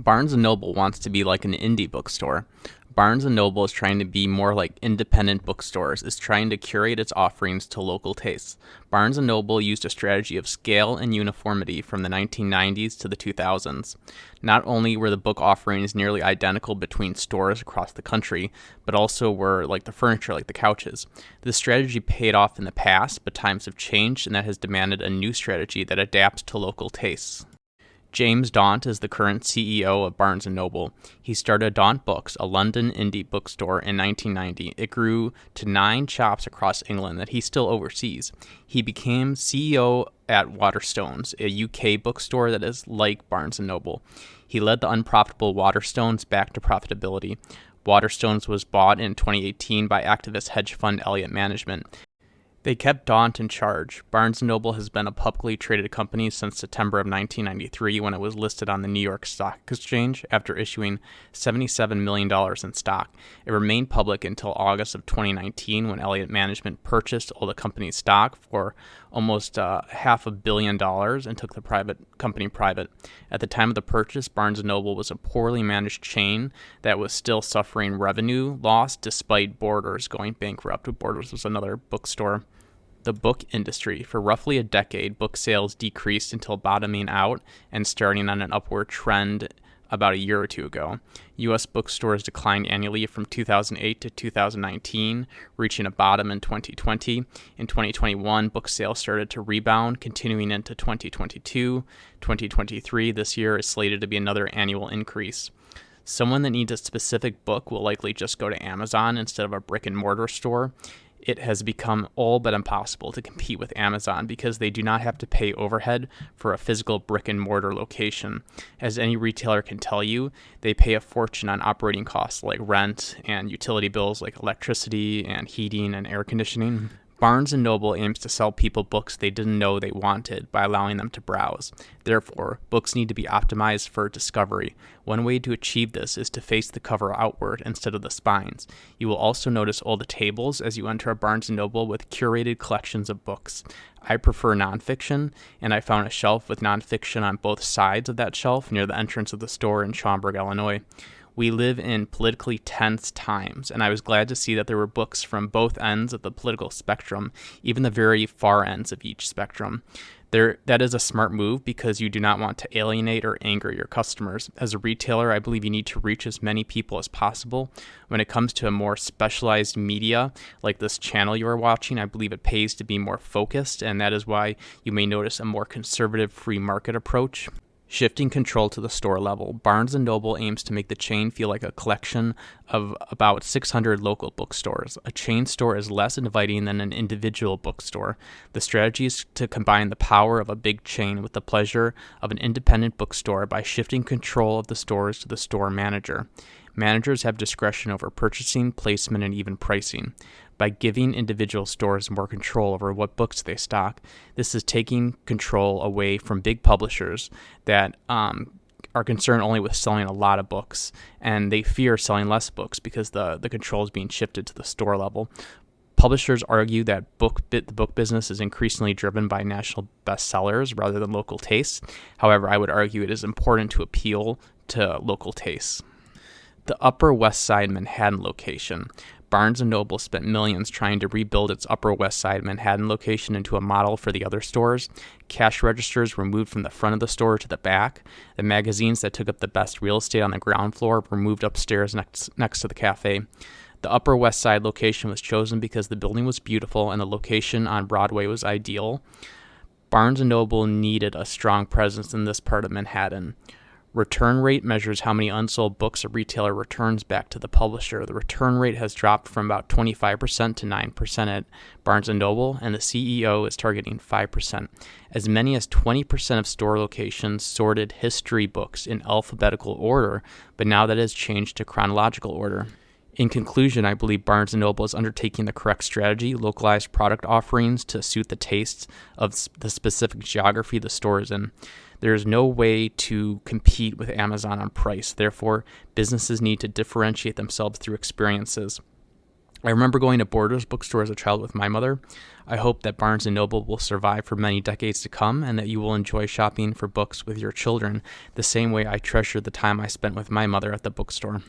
Barnes & Noble wants to be like an indie bookstore. Barnes & Noble is trying to be more like independent bookstores, is trying to curate its offerings to local tastes. Barnes & Noble used a strategy of scale and uniformity from the 1990s to the 2000s. Not only were the book offerings nearly identical between stores across the country, but also were like the furniture, like the couches. This strategy paid off in the past, but times have changed, and that has demanded a new strategy that adapts to local tastes. James Daunt is the current CEO of Barnes & Noble. He started Daunt Books, a London indie bookstore, in 1990. It grew to 9 shops across England that he still oversees. He became CEO at Waterstones, a UK bookstore that is like Barnes & Noble. He led the unprofitable Waterstones back to profitability. Waterstones was bought in 2018 by activist hedge fund Elliot Management. They kept Daunt in charge. Barnes & Noble has been a publicly traded company since September of 1993 when it was listed on the New York Stock Exchange after issuing $77 million in stock. It remained public until August of 2019 when Elliot Management purchased all the company's stock for almost $500 million and took the company private. At the time of the purchase, Barnes & Noble was a poorly managed chain that was still suffering revenue loss despite Borders going bankrupt. Borders was another bookstore. The book industry. For roughly a decade, book sales decreased until bottoming out and starting on an upward trend about a year or two ago. U.S. bookstores declined annually from 2008 to 2019, reaching a bottom in 2020. In 2021, book sales started to rebound, continuing into 2022. 2023, this year, is slated to be another annual increase. Someone that needs a specific book will likely just go to Amazon instead of a brick-and-mortar store. It has become all but impossible to compete with Amazon because they do not have to pay overhead for a physical brick-and-mortar location. As any retailer can tell you, they pay a fortune on operating costs like rent and utility bills like electricity and heating and air conditioning. Barnes & Noble aims to sell people books they didn't know they wanted by allowing them to browse. Therefore, books need to be optimized for discovery. One way to achieve this is to face the cover outward instead of the spines. You will also notice all the tables as you enter a Barnes & Noble with curated collections of books. I prefer nonfiction, and I found a shelf with nonfiction on both sides of that shelf near the entrance of the store in Schaumburg, Illinois. We live in politically tense times, and I was glad to see that there were books from both ends of the political spectrum, even the very far ends of each spectrum. That is a smart move because you do not want to alienate or anger your customers. As a retailer, I believe you need to reach as many people as possible. When it comes to a more specialized media, like this channel you are watching, I believe it pays to be more focused, and that is why you may notice a more conservative free market approach. Shifting control to the store level, Barnes & Noble aims to make the chain feel like a collection of about 600 local bookstores. A chain store is less inviting than an individual bookstore. The strategy is to combine the power of a big chain with the pleasure of an independent bookstore by shifting control of the stores to the store manager. Managers have discretion over purchasing, placement, and even pricing. By giving individual stores more control over what books they stock, this is taking control away from big publishers that are concerned only with selling a lot of books, and they fear selling less books because the control is being shifted to the store level. Publishers argue that the book business is increasingly driven by national bestsellers rather than local tastes. However, I would argue it is important to appeal to local tastes. The Upper West Side Manhattan location. Barnes & Noble spent millions trying to rebuild its Upper West Side Manhattan location into a model for the other stores. Cash registers were moved from the front of the store to the back. The magazines that took up the best real estate on the ground floor were moved upstairs next to the cafe. The Upper West Side location was chosen because the building was beautiful and the location on Broadway was ideal. Barnes & Noble needed a strong presence in this part of Manhattan. Return rate measures how many unsold books a retailer returns back to the publisher. The return rate has dropped from about 25% to 9% at Barnes & Noble, and the CEO is targeting 5%. As many as 20% of store locations sorted history books in alphabetical order, but now that has changed to chronological order. In conclusion, I believe Barnes & Noble is undertaking the correct strategy, localized product offerings to suit the tastes of the specific geography the store is in. There is no way to compete with Amazon on price. Therefore, businesses need to differentiate themselves through experiences. I remember going to Borders bookstore as a child with my mother. I hope that Barnes & Noble will survive for many decades to come and that you will enjoy shopping for books with your children the same way I treasure the time I spent with my mother at the bookstore.